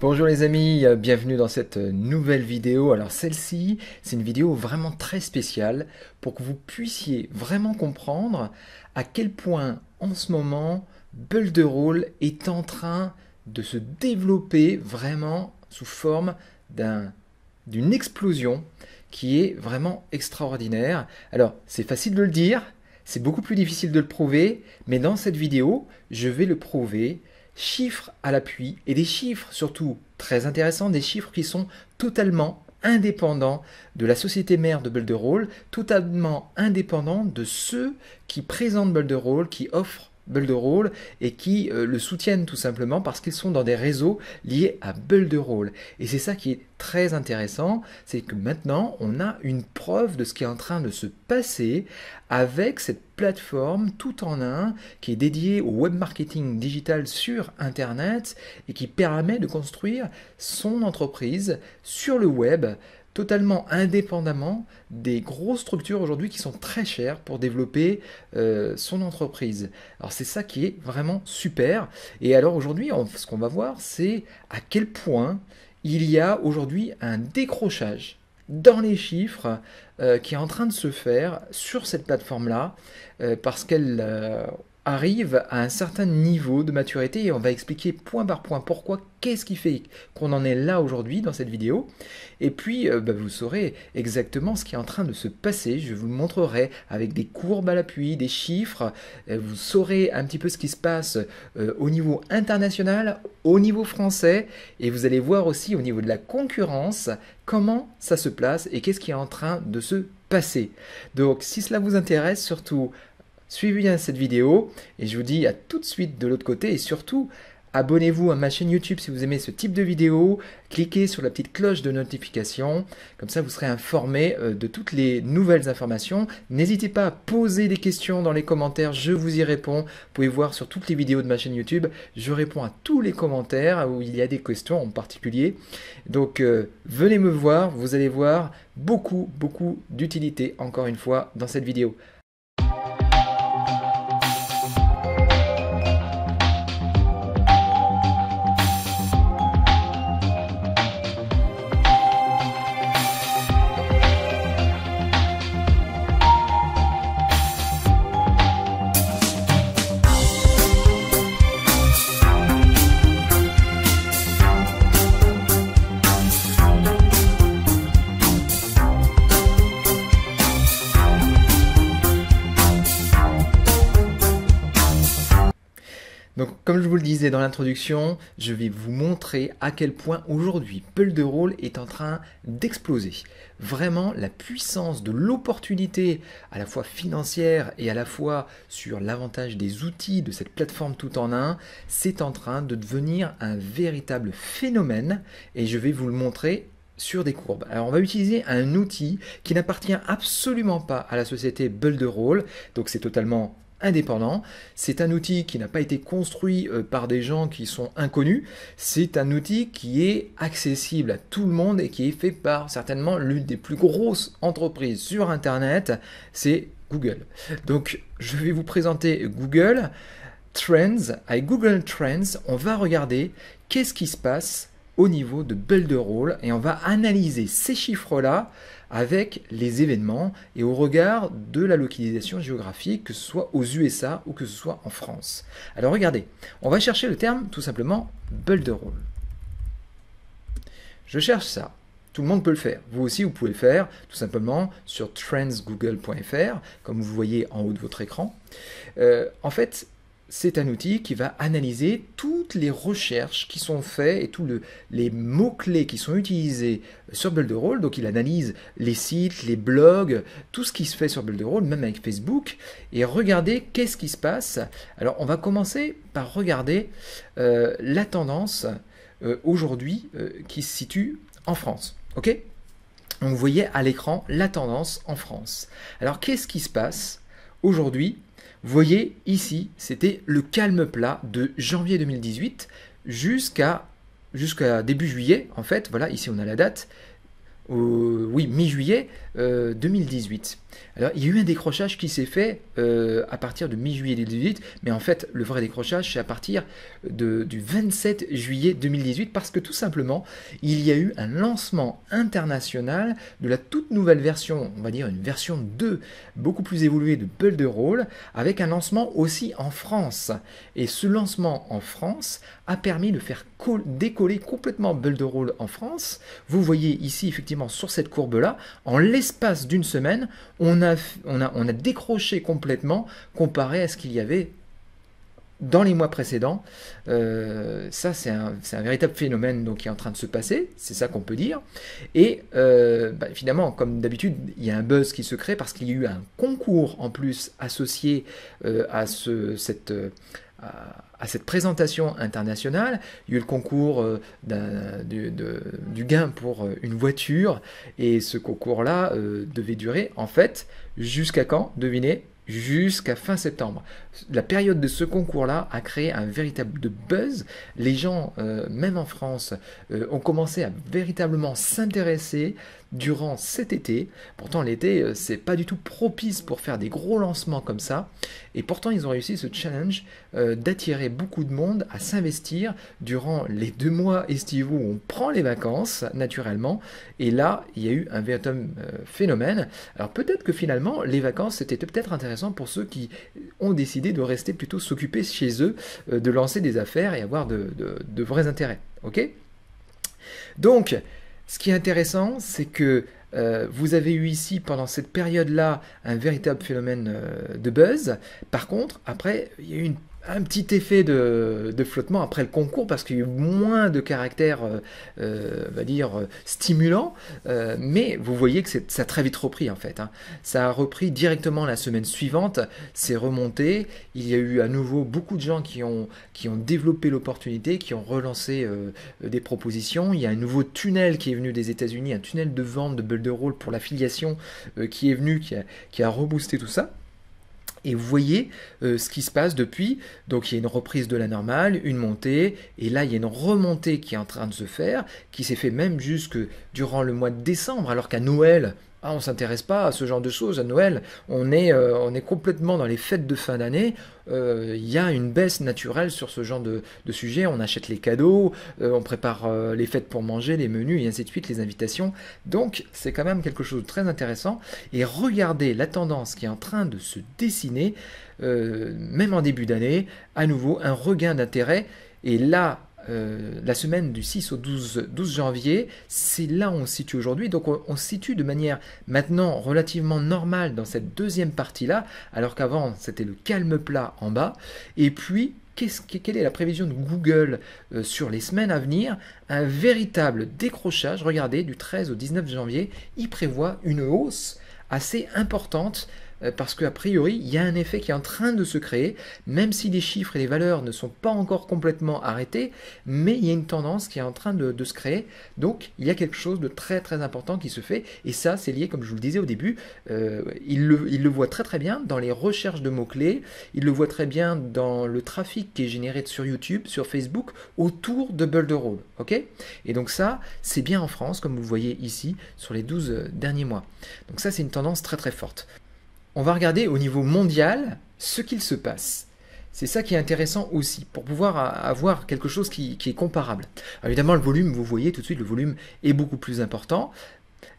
Bonjour les amis, bienvenue dans cette nouvelle vidéo. Alors celle-ci, c'est une vidéo vraiment très spéciale pour que vous puissiez vraiment comprendre à quel point en ce moment Builderall est en train de se développer vraiment sous forme d'une explosion qui est vraiment extraordinaire. Alors c'est facile de le dire, c'est beaucoup plus difficile de le prouver, mais dans cette vidéo, je vais le prouver. Chiffres à l'appui, et des chiffres surtout très intéressants, des chiffres qui sont totalement indépendants de la société mère de Builderall, totalement indépendants de ceux qui présentent Builderall, qui offrent Builderall et qui le soutiennent tout simplement parce qu'ils sont dans des réseaux liés à Builderall. Et c'est ça qui est très intéressant, c'est que maintenant on a une preuve de ce qui est en train de se passer avec cette plateforme tout en un qui est dédiée au web marketing digital sur Internet et qui permet de construire son entreprise sur le web totalement indépendamment des grosses structures aujourd'hui qui sont très chères pour développer son entreprise. Alors c'est ça qui est vraiment super. Et alors aujourd'hui, ce qu'on va voir, c'est à quel point il y a aujourd'hui un décrochage dans les chiffres qui est en train de se faire sur cette plateforme-là parce qu'elle arrive à un certain niveau de maturité et on va expliquer point par point pourquoi, qu'est-ce qui fait qu'on en est là aujourd'hui dans cette vidéo. Et puis vous saurez exactement ce qui est en train de se passer, je vous le montrerai avec des courbes à l'appui, des chiffres, vous saurez un petit peu ce qui se passe au niveau international, au niveau français, et vous allez voir aussi au niveau de la concurrence comment ça se place et qu'est-ce qui est en train de se passer. Donc si cela vous intéresse, surtout suivez bien cette vidéo et je vous dis à tout de suite de l'autre côté et surtout abonnez-vous à ma chaîne YouTube si vous aimez ce type de vidéo, cliquez sur la petite cloche de notification, comme ça vous serez informé de toutes les nouvelles informations. N'hésitez pas à poser des questions dans les commentaires, je vous y réponds. Vous pouvez voir sur toutes les vidéos de ma chaîne YouTube, je réponds à tous les commentaires où il y a des questions en particulier. Donc venez me voir, vous allez voir beaucoup d'utilité encore une fois dans cette vidéo. Donc, comme je vous le disais dans l'introduction, je vais vous montrer à quel point aujourd'hui Builderall est en train d'exploser. Vraiment, la puissance de l'opportunité, à la fois financière et à la fois sur l'avantage des outils de cette plateforme tout en un, c'est en train de devenir un véritable phénomène et je vais vous le montrer sur des courbes. Alors on va utiliser un outil qui n'appartient absolument pas à la société Builderall, donc c'est totalement indépendant. C'est un outil qui n'a pas été construit par des gens qui sont inconnus. C'est un outil qui est accessible à tout le monde et qui est fait par certainement l'une des plus grosses entreprises sur Internet, c'est Google. Donc je vais vous présenter Google Trends. Avec Google Trends, on va regarder qu'est-ce qui se passe au niveau de Builderall et on va analyser ces chiffres-là avec les événements et au regard de la localisation géographique, que ce soit aux USA ou que ce soit en France. Alors regardez, on va chercher le terme tout simplement Builderall. Je cherche ça. Tout le monde peut le faire. Vous aussi, vous pouvez le faire tout simplement sur trendsgoogle.fr, comme vous voyez en haut de votre écran. En fait, c'est un outil qui va analyser toutes les recherches qui sont faites et tous les mots-clés qui sont utilisés sur Builderall. Donc il analyse les sites, les blogs, tout ce qui se fait sur Builderall, même avec Facebook. Et regardez qu'est-ce qui se passe. Alors on va commencer par regarder la tendance aujourd'hui qui se situe en France. Ok ? Donc vous voyez à l'écran la tendance en France. Alors qu'est-ce qui se passe aujourd'hui ? Vous voyez ici, c'était le calme plat de janvier 2018 jusqu'à début juillet. En fait, voilà, ici on a la date. oui, mi-juillet 2018. Alors, il y a eu un décrochage qui s'est fait à partir de mi-juillet 2018, mais en fait, le vrai décrochage, c'est à partir du 27 juillet 2018, parce que tout simplement, il y a eu un lancement international de la toute nouvelle version, on va dire une version 2, beaucoup plus évoluée de Builderall, avec un lancement aussi en France. Et ce lancement en France a permis de faire décoller complètement Builderall en France. Vous voyez ici, effectivement, sur cette courbe-là, en l'espace d'une semaine, on a décroché complètement comparé à ce qu'il y avait dans les mois précédents. Ça, c'est un véritable phénomène donc, qui est en train de se passer, c'est ça qu'on peut dire. Et finalement, comme d'habitude, il y a un buzz qui se crée parce qu'il y a eu un concours en plus associé à cette présentation internationale. Il y a eu le concours du gain pour une voiture, et ce concours-là devait durer en fait jusqu'à quand? Devinez? Jusqu'à fin septembre. La période de ce concours-là a créé un véritable buzz. Les gens, même en France, ont commencé à véritablement s'intéresser durant cet été. Pourtant, l'été, c'est pas du tout propice pour faire des gros lancements comme ça. Et pourtant, ils ont réussi ce challenge d'attirer beaucoup de monde à s'investir durant les 2 mois estivaux où on prend les vacances, naturellement. Et là, il y a eu un véritable phénomène. Alors peut-être que finalement, les vacances, c'était peut-être intéressant pour ceux qui ont décidé de rester plutôt s'occuper chez eux, de lancer des affaires et avoir de vrais intérêts. Ok? Donc, ce qui est intéressant, c'est que vous avez eu ici, pendant cette période-là, un véritable phénomène de buzz. Par contre, après, il y a eu un petit effet de flottement après le concours, parce qu'il y a eu moins de caractère, on va dire, stimulant, mais vous voyez que ça a très vite repris en fait. Hein. Ça a repris directement la semaine suivante, c'est remonté, il y a eu à nouveau beaucoup de gens qui ont développé l'opportunité, qui ont relancé des propositions. Il y a un nouveau tunnel qui est venu des États-Unis, un tunnel de vente de Builderall pour l'affiliation qui est venu, qui a reboosté tout ça. Et vous voyez ce qui se passe depuis. Donc il y a une reprise de la normale, une montée, et là il y a une remontée qui est en train de se faire, qui s'est fait même jusque durant le mois de décembre, alors qu'à Noël, on ne s'intéresse pas à ce genre de choses. À Noël, on est complètement dans les fêtes de fin d'année. Il y a une baisse naturelle sur ce genre de sujet. On achète les cadeaux, on prépare les fêtes pour manger, les menus et ainsi de suite, les invitations. Donc c'est quand même quelque chose de très intéressant. Et regardez la tendance qui est en train de se dessiner, même en début d'année, à nouveau un regain d'intérêt. Et là, la semaine du 6 au 12 janvier, c'est là où on se situe aujourd'hui. Donc on se situe de manière maintenant relativement normale dans cette deuxième partie-là, alors qu'avant c'était le calme plat en bas. Et puis, quelle est la prévision de Google sur les semaines à venir? Un véritable décrochage. Regardez, du 13 au 19 janvier, il prévoit une hausse assez importante, parce qu'a priori, il y a un effet qui est en train de se créer, même si les chiffres et les valeurs ne sont pas encore complètement arrêtés, mais il y a une tendance qui est en train de se créer. Donc, il y a quelque chose de très très important qui se fait, et ça, c'est lié, comme je vous le disais au début, il le voit très très bien dans les recherches de mots-clés, il le voit très bien dans le trafic qui est généré sur YouTube, sur Facebook, autour de Builderall. Ok? Et donc ça, c'est bien en France, comme vous voyez ici, sur les 12 derniers mois. Donc ça, c'est une tendance très très forte. On va regarder au niveau mondial ce qu'il se passe. C'est ça qui est intéressant aussi, pour pouvoir avoir quelque chose qui est comparable. Alors évidemment, le volume, vous voyez tout de suite, le volume est beaucoup plus important.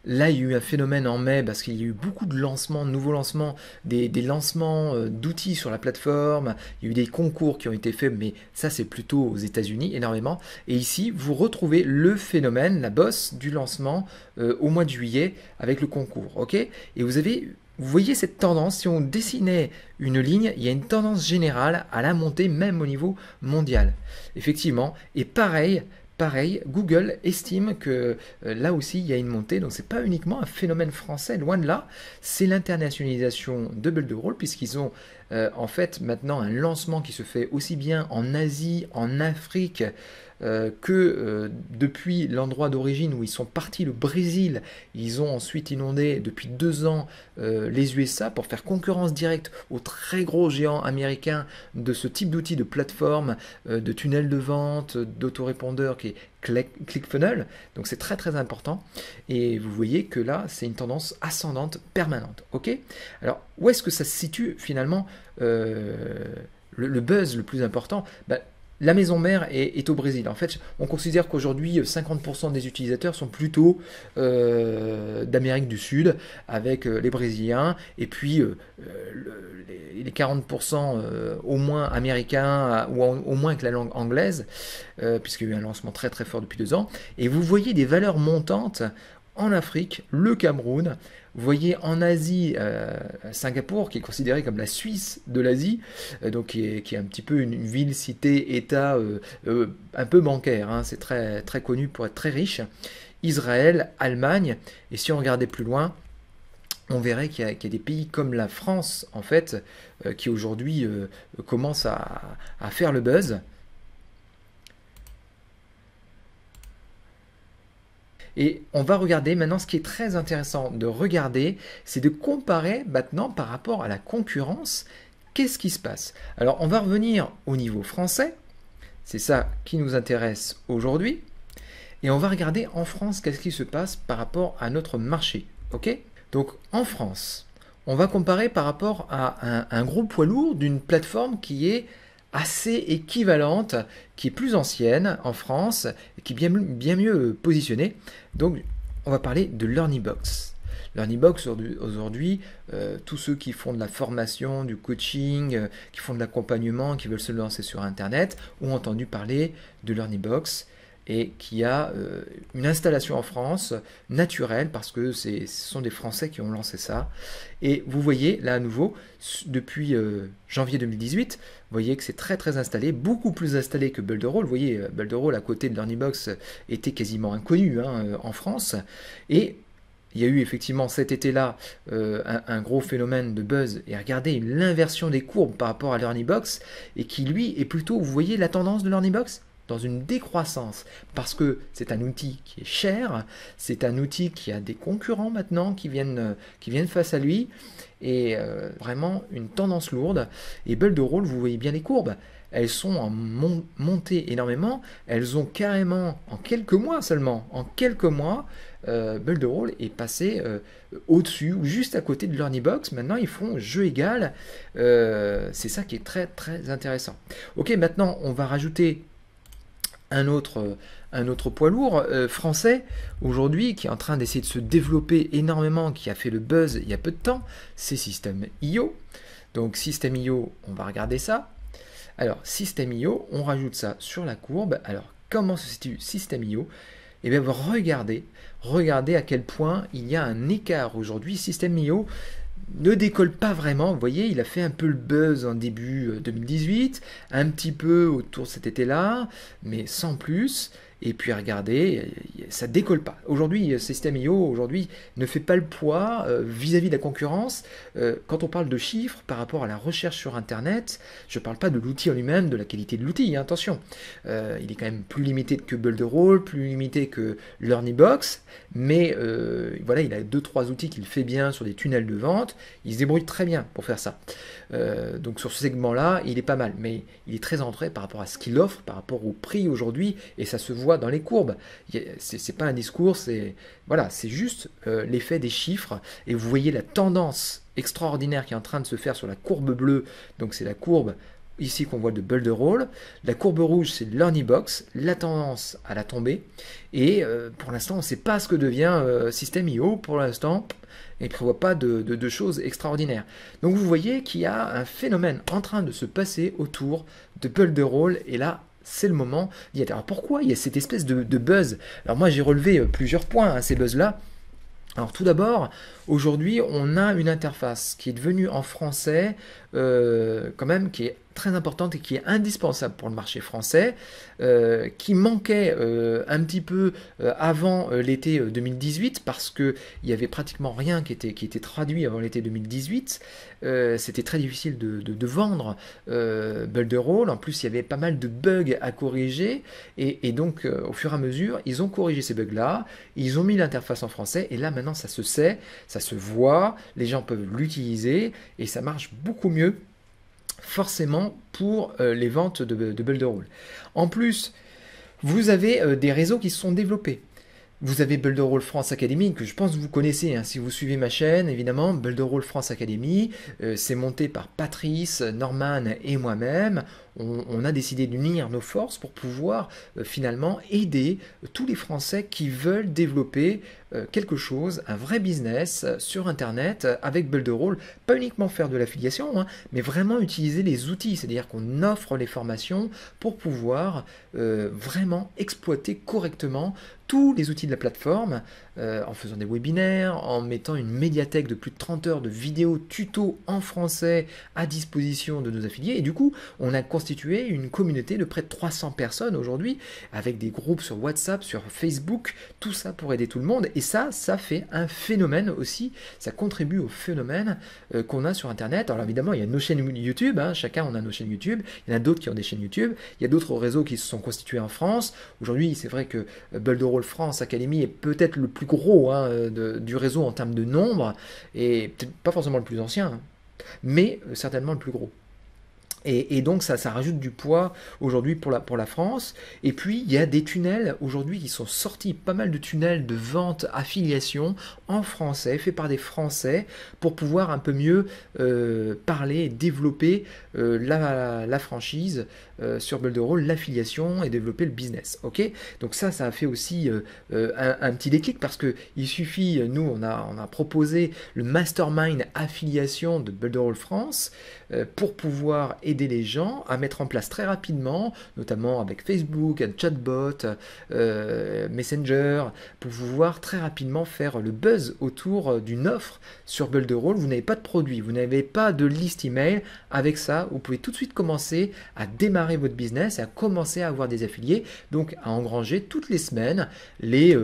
Là, il y a eu un phénomène en mai parce qu'il y a eu beaucoup de lancements, de nouveaux lancements, des lancements d'outils sur la plateforme. Il y a eu des concours qui ont été faits, mais ça, c'est plutôt aux États-Unis, énormément. Et ici, vous retrouvez le phénomène, la bosse du lancement au mois de juillet avec le concours. Ok? Et vous voyez cette tendance, si on dessinait une ligne, il y a une tendance générale à la montée, même au niveau mondial. Effectivement, et pareil, Google estime que là aussi il y a une montée, donc c'est pas uniquement un phénomène français, loin de là, c'est l'internationalisation de Builderall, puisqu'ils ont en fait maintenant un lancement qui se fait aussi bien en Asie, en Afrique, que depuis l'endroit d'origine où ils sont partis, le Brésil, ils ont ensuite inondé depuis 2 ans les USA pour faire concurrence directe aux très gros géants américains de ce type d'outils de plateforme, de tunnels de vente, d'autorépondeurs qui est ClickFunnels, donc c'est très très important. Et vous voyez que là, c'est une tendance ascendante permanente. Ok. Alors, où est-ce que ça se situe finalement le buzz le plus important? La maison mère est au Brésil. En fait, on considère qu'aujourd'hui, 50% des utilisateurs sont plutôt d'Amérique du Sud, avec les Brésiliens, et puis les 40% au moins américains, ou au moins avec la langue anglaise, puisqu'il y a eu un lancement très très fort depuis 2 ans. Et vous voyez des valeurs montantes en Afrique, le Cameroun. Vous voyez en Asie, Singapour, qui est considéré comme la Suisse de l'Asie, donc qui est un petit peu une ville, cité, État un peu bancaire, hein, c'est très, très connu pour être très riche. Israël, Allemagne, et si on regardait plus loin, on verrait qu'il y a des pays comme la France, en fait, qui aujourd'hui commencent à faire le buzz. Et on va regarder maintenant, ce qui est très intéressant de regarder, c'est de comparer maintenant par rapport à la concurrence, qu'est-ce qui se passe. Alors on va revenir au niveau français, c'est ça qui nous intéresse aujourd'hui, et on va regarder en France qu'est-ce qui se passe par rapport à notre marché. Ok? Donc en France, on va comparer par rapport à un gros poids lourd d'une plateforme qui est assez équivalente, qui est plus ancienne en France, qui est bien mieux positionnée. Donc, on va parler de LearnyBox. LearnyBox, aujourd'hui, tous ceux qui font de la formation, du coaching, qui font de l'accompagnement, qui veulent se lancer sur Internet, ont entendu parler de LearnyBox et qui a une installation en France naturelle parce que ce sont des Français qui ont lancé ça. Et vous voyez là à nouveau, depuis janvier 2018, vous voyez que c'est très très installé, beaucoup plus installé que Builderall. Vous voyez, Builderall à côté de LearnyBox était quasiment inconnu en France. Et il y a eu effectivement cet été-là un gros phénomène de buzz, et regardez l'inversion des courbes par rapport à LearnyBox, et qui lui est plutôt, vous voyez la tendance de LearnyBox dans une décroissance, parce que c'est un outil qui est cher, c'est un outil qui a des concurrents maintenant qui viennent face à lui, et vraiment une tendance lourde. Et Builderall, vous voyez bien les courbes, elles sont en montée énormément, elles ont carrément, en quelques mois seulement, Builderall est passé au-dessus ou juste à côté de LearnyBox. Maintenant, ils font jeu égal, c'est ça qui est très très intéressant. Ok, maintenant, on va rajouter un autre poids lourd français aujourd'hui qui est en train d'essayer de se développer énormément, qui a fait le buzz il y a peu de temps, c'est System.io. Donc System.io, on va regarder ça. Alors System.io, on rajoute ça sur la courbe. Alors comment se situe System.io? Eh bien regardez à quel point il y a un écart aujourd'hui. System.io ne décolle pas vraiment, vous voyez, il a fait un peu le buzz en début 2018, un petit peu autour de cet été-là, mais sans plus. Et puis regardez, ça décolle pas. Aujourd'hui, System.io aujourd'hui ne fait pas le poids vis-à-vis de la concurrence. Quand on parle de chiffres par rapport à la recherche sur Internet, je ne parle pas de l'outil en lui-même, de la qualité de l'outil, hein, attention. Il est quand même plus limité que Builderall, plus limité que LearnyBox, mais voilà, il a 2-3 outils qu'il fait bien sur des tunnels de vente. Il se débrouille très bien pour faire ça. Donc sur ce segment-là, il est pas mal, mais il est très entré par rapport à ce qu'il offre, par rapport au prix aujourd'hui, et ça se voit dans les courbes. C'est pas un discours, c'est voilà, c'est juste l'effet des chiffres, et vous voyez la tendance extraordinaire qui est en train de se faire sur la courbe bleue. Donc c'est la courbe ici qu'on voit de Builderall. La courbe rouge, c'est LearnyBox, la tendance à la tombée, et pour l'instant, on ne sait pas ce que devient System.io. Pour l'instant, il ne prévoit pas de choses extraordinaires. Donc vous voyez qu'il y a un phénomène en train de se passer autour de Builderall, et là, c'est le moment d'y être. Alors pourquoi il y a cette espèce de buzz? Alors moi, j'ai relevé plusieurs points à ces buzz-là. Alors tout d'abord, aujourd'hui, on a une interface qui est devenue en français, quand même, qui est très importante et qui est indispensable pour le marché français, qui manquait un petit peu avant l'été 2018, parce qu'il n'y avait pratiquement rien qui était traduit avant l'été 2018. C'était très difficile de vendre Builderall. En plus, il y avait pas mal de bugs à corriger, et donc au fur et à mesure, ils ont corrigé ces bugs-là, ils ont mis l'interface en français, et là maintenant ça se sait, ça se voit, les gens peuvent l'utiliser, et ça marche beaucoup mieux forcément pour les ventes de Builderall. En plus, Vous avez des réseaux qui se sont développés. Vous avez Builderall France Academy, que je pense que vous connaissez, hein, si vous suivez ma chaîne, évidemment. Builderall France Academy, c'est monté par Patrice, Norman et moi-même. On a décidé d'unir nos forces pour pouvoir finalement aider tous les Français qui veulent développer quelque chose, un vrai business sur Internet avec Builderall. Pas uniquement faire de l'affiliation, hein, mais vraiment utiliser les outils, c'est-à-dire qu'on offre les formations pour pouvoir vraiment exploiter correctement tous les outils de la plateforme en faisant des webinaires, en mettant une médiathèque de plus de 30 heures de vidéos tutos en français à disposition de nos affiliés. Et du coup, on a constitué une communauté de près de 300 personnes aujourd'hui, avec des groupes sur WhatsApp, sur Facebook, tout ça pour aider tout le monde. Et ça fait un phénomène aussi, ça contribue au phénomène qu'on a sur Internet. Alors évidemment, il y a nos chaînes YouTube, hein, chacun on a nos chaînes YouTube, il y en a d'autres qui ont des chaînes YouTube, il y a d'autres réseaux qui se sont constitués en France. Aujourd'hui, c'est vrai que Builderall France Academy est peut-être le plus gros hein, du réseau en termes de nombre, et peut-être pas forcément le plus ancien, hein, mais certainement le plus gros. Et donc ça rajoute du poids aujourd'hui pour la France. Et puis il y a des tunnels aujourd'hui qui sont sortis, pas mal de tunnels de vente, affiliation en français, faits par des Français, pour pouvoir un peu mieux parler et développer la franchise sur Builderall, l'affiliation et développer le business. Ok, donc ça a fait aussi un petit déclic, parce que il suffit, nous on a proposé le mastermind affiliation de Builderall France pour pouvoir aider les gens à mettre en place très rapidement, notamment avec Facebook, un chatbot, Messenger, pour pouvoir très rapidement faire le buzz autour d'une offre sur Builderall. Vous n'avez pas de produit, vous n'avez pas de liste email. Avec ça, vous pouvez tout de suite commencer à démarrer votre business et à commencer à avoir des affiliés, donc à engranger toutes les semaines les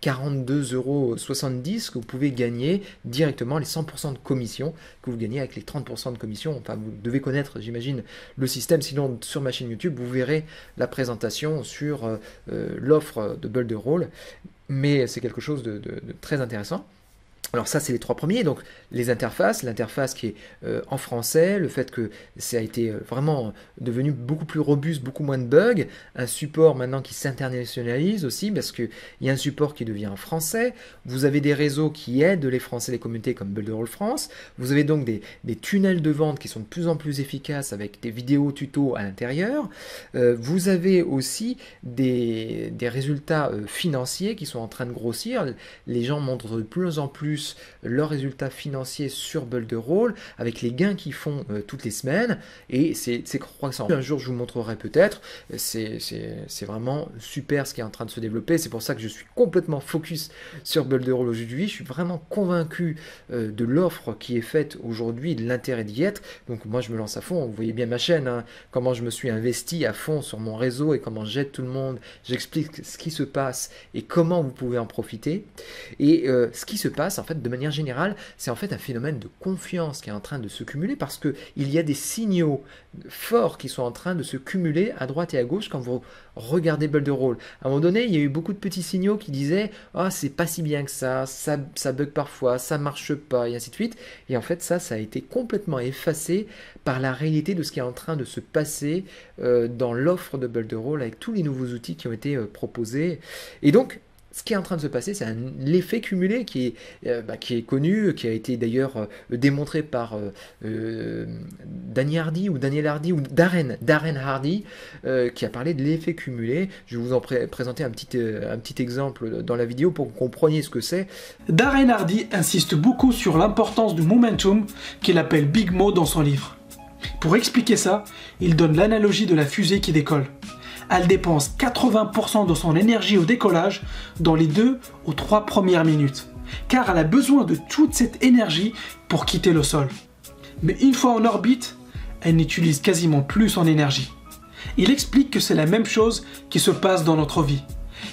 42,70 € que vous pouvez gagner directement, les 100% de commission que vous gagnez avec les 30% de commission. Enfin, vous devez connaître, j'imagine, le système. Sinon, sur ma chaîne YouTube, vous verrez la présentation sur l'offre de Builderall. Mais c'est quelque chose de très intéressant. Alors ça, c'est les trois premiers, donc les interfaces, l'interface qui est en français, le fait que ça a été vraiment devenu beaucoup plus robuste, beaucoup moins de bugs, un support maintenant qui s'internationalise aussi, parce qu'il y a un support qui devient en français, vous avez des réseaux qui aident les Français, les communautés comme Builderall France, vous avez donc des tunnels de vente qui sont de plus en plus efficaces avec des vidéos tutos à l'intérieur, vous avez aussi des résultats financiers qui sont en train de grossir, les gens montrent de plus en plus leurs résultats financiers sur Builderall avec les gains qu'ils font toutes les semaines, et c'est croissant. Un jour je vous montrerai peut-être, c'est vraiment super ce qui est en train de se développer. C'est pour ça que je suis complètement focus sur Builderall aujourd'hui. Je suis vraiment convaincu de l'offre qui est faite aujourd'hui, de l'intérêt d'y être. Donc moi je me lance à fond, vous voyez bien ma chaîne, hein, comment je me suis investi à fond sur mon réseau et comment j'aide tout le monde, j'explique ce qui se passe et comment vous pouvez en profiter. Et ce qui se passe en fait de manière générale, c'est en fait un phénomène de confiance qui est en train de se cumuler, parce que il y a des signaux forts qui sont en train de se cumuler à droite et à gauche quand vous regardez Builderall. À un moment donné, il y a eu beaucoup de petits signaux qui disaient « Ah, c'est pas si bien que ça bug parfois, ça marche pas » et ainsi de suite. Et en fait, ça a été complètement effacé par la réalité de ce qui est en train de se passer dans l'offre de Builderall avec tous les nouveaux outils qui ont été proposés. Et donc, ce qui est en train de se passer, c'est l'effet cumulé qui est connu, qui a été d'ailleurs démontré par Daniel Hardy ou Darren Hardy, qui a parlé de l'effet cumulé. Je vais vous en présenter un petit exemple dans la vidéo pour que vous compreniez ce que c'est. Darren Hardy insiste beaucoup sur l'importance du momentum, qu'il appelle Big Mo dans son livre. Pour expliquer ça, il donne l'analogie de la fusée qui décolle. Elle dépense 80% de son énergie au décollage dans les 2 ou 3 premières minutes, car elle a besoin de toute cette énergie pour quitter le sol. Mais une fois en orbite, elle n'utilise quasiment plus son énergie. Il explique que c'est la même chose qui se passe dans notre vie.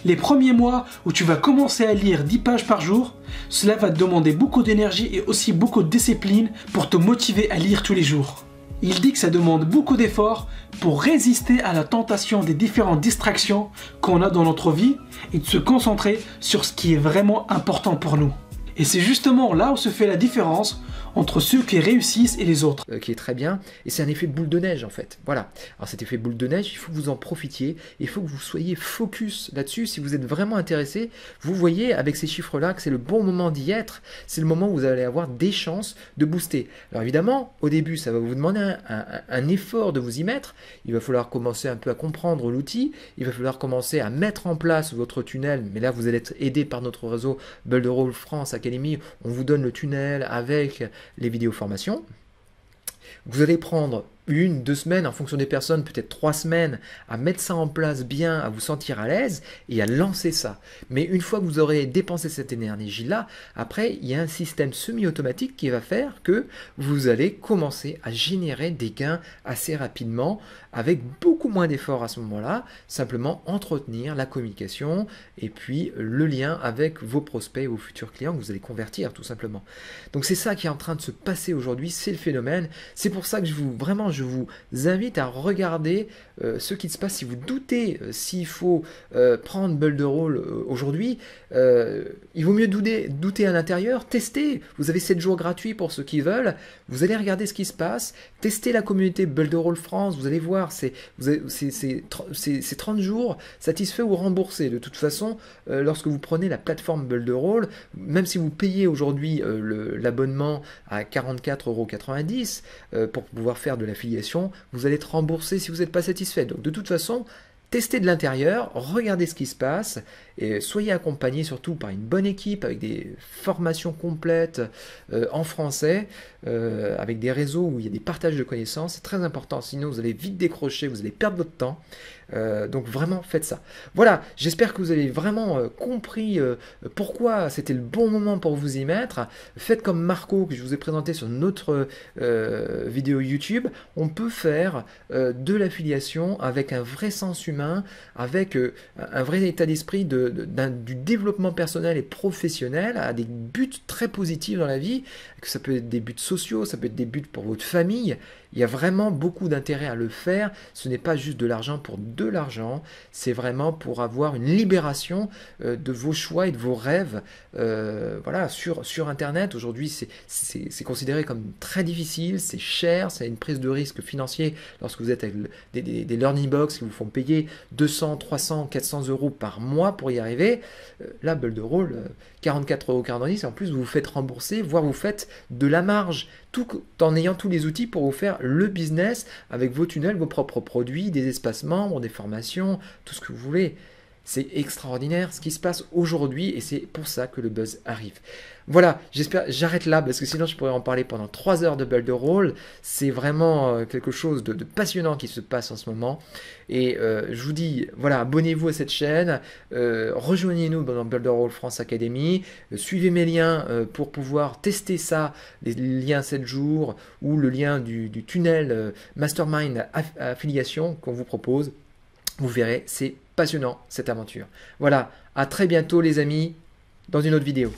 Les premiers mois où tu vas commencer à lire 10 pages par jour, cela va te demander beaucoup d'énergie et aussi beaucoup de discipline pour te motiver à lire tous les jours. Il dit que ça demande beaucoup d'efforts pour résister à la tentation des différentes distractions qu'on a dans notre vie et de se concentrer sur ce qui est vraiment important pour nous. Et c'est justement là où se fait la différence entre ceux qui réussissent et les autres. Qui est très bien, et c'est un effet boule de neige en fait. Voilà. Alors cet effet boule de neige, il faut que vous en profitiez, il faut que vous soyez focus là-dessus. Si vous êtes vraiment intéressé, vous voyez avec ces chiffres-là que c'est le bon moment d'y être, c'est le moment où vous allez avoir des chances de booster. Alors évidemment, au début, ça va vous demander un effort de vous y mettre, il va falloir commencer un peu à comprendre l'outil, il va falloir commencer à mettre en place votre tunnel, mais là vous allez être aidé par notre réseau Builderall France Academy, on vous donne le tunnel avec les vidéos formations. Vous allez prendre 1, 2 semaines, en fonction des personnes, peut-être 3 semaines, à mettre ça en place bien, à vous sentir à l'aise et à lancer ça. Mais une fois que vous aurez dépensé cette énergie-là, après, il y a un système semi-automatique qui va faire que vous allez commencer à générer des gains assez rapidement, avec beaucoup moins d'efforts à ce moment-là, simplement entretenir la communication et puis le lien avec vos prospects, vos futurs clients que vous allez convertir tout simplement. Donc c'est ça qui est en train de se passer aujourd'hui, c'est le phénomène. C'est pour ça que je vous invite à regarder ce qui se passe. Si vous doutez s'il faut prendre Builderall aujourd'hui, il vaut mieux douter à l'intérieur, tester. Vous avez 7 jours gratuits pour ceux qui veulent. Vous allez regarder ce qui se passe, tester la communauté Builderall France, vous allez voir, c'est 30 jours satisfaits ou remboursés. De toute façon, lorsque vous prenez la plateforme Builderall, même si vous payez aujourd'hui l'abonnement à 44,90 € pour pouvoir faire de l'affiliation, vous allez être remboursé si vous n'êtes pas satisfait. Donc de toute façon, testez de l'intérieur, regardez ce qui se passe et soyez accompagné surtout par une bonne équipe avec des formations complètes en français, avec des réseaux où il y a des partages de connaissances. C'est très important, sinon vous allez vite décrocher, vous allez perdre votre temps. Donc vraiment faites ça. Voilà, j'espère que vous avez vraiment compris pourquoi c'était le bon moment pour vous y mettre. Faites comme Marco que je vous ai présenté sur notre vidéo YouTube. On peut faire de l'affiliation avec un vrai sens humain, avec un vrai état d'esprit du développement personnel et professionnel, à des buts très positifs dans la vie, que ça peut être des buts sociaux, ça peut être des buts pour votre famille. Il y a vraiment beaucoup d'intérêt à le faire. Ce n'est pas juste de l'argent pour de l'argent, c'est vraiment pour avoir une libération de vos choix et de vos rêves. Voilà, sur Internet, aujourd'hui, c'est considéré comme très difficile, c'est cher, c'est une prise de risque financier lorsque vous êtes avec des learning box qui vous font payer 200, 300, 400 € par mois pour y arriver. Là, Builderall, 44,90 € et en plus vous vous faites rembourser, voire vous faites de la marge, tout en ayant tous les outils pour vous faire le business avec vos tunnels, vos propres produits, des espaces membres, des formations, tout ce que vous voulez. C'est extraordinaire ce qui se passe aujourd'hui et c'est pour ça que le buzz arrive. Voilà, j'arrête là parce que sinon je pourrais en parler pendant 3 heures de Builderall. C'est vraiment quelque chose de passionnant qui se passe en ce moment. Et je vous dis, voilà, abonnez-vous à cette chaîne, rejoignez-nous dans Builderall France Academy, suivez mes liens pour pouvoir tester ça, les liens 7 jours ou le lien du tunnel Mastermind affiliation qu'on vous propose. Vous verrez, c'est passionnant cette aventure. Voilà, à très bientôt les amis, dans une autre vidéo.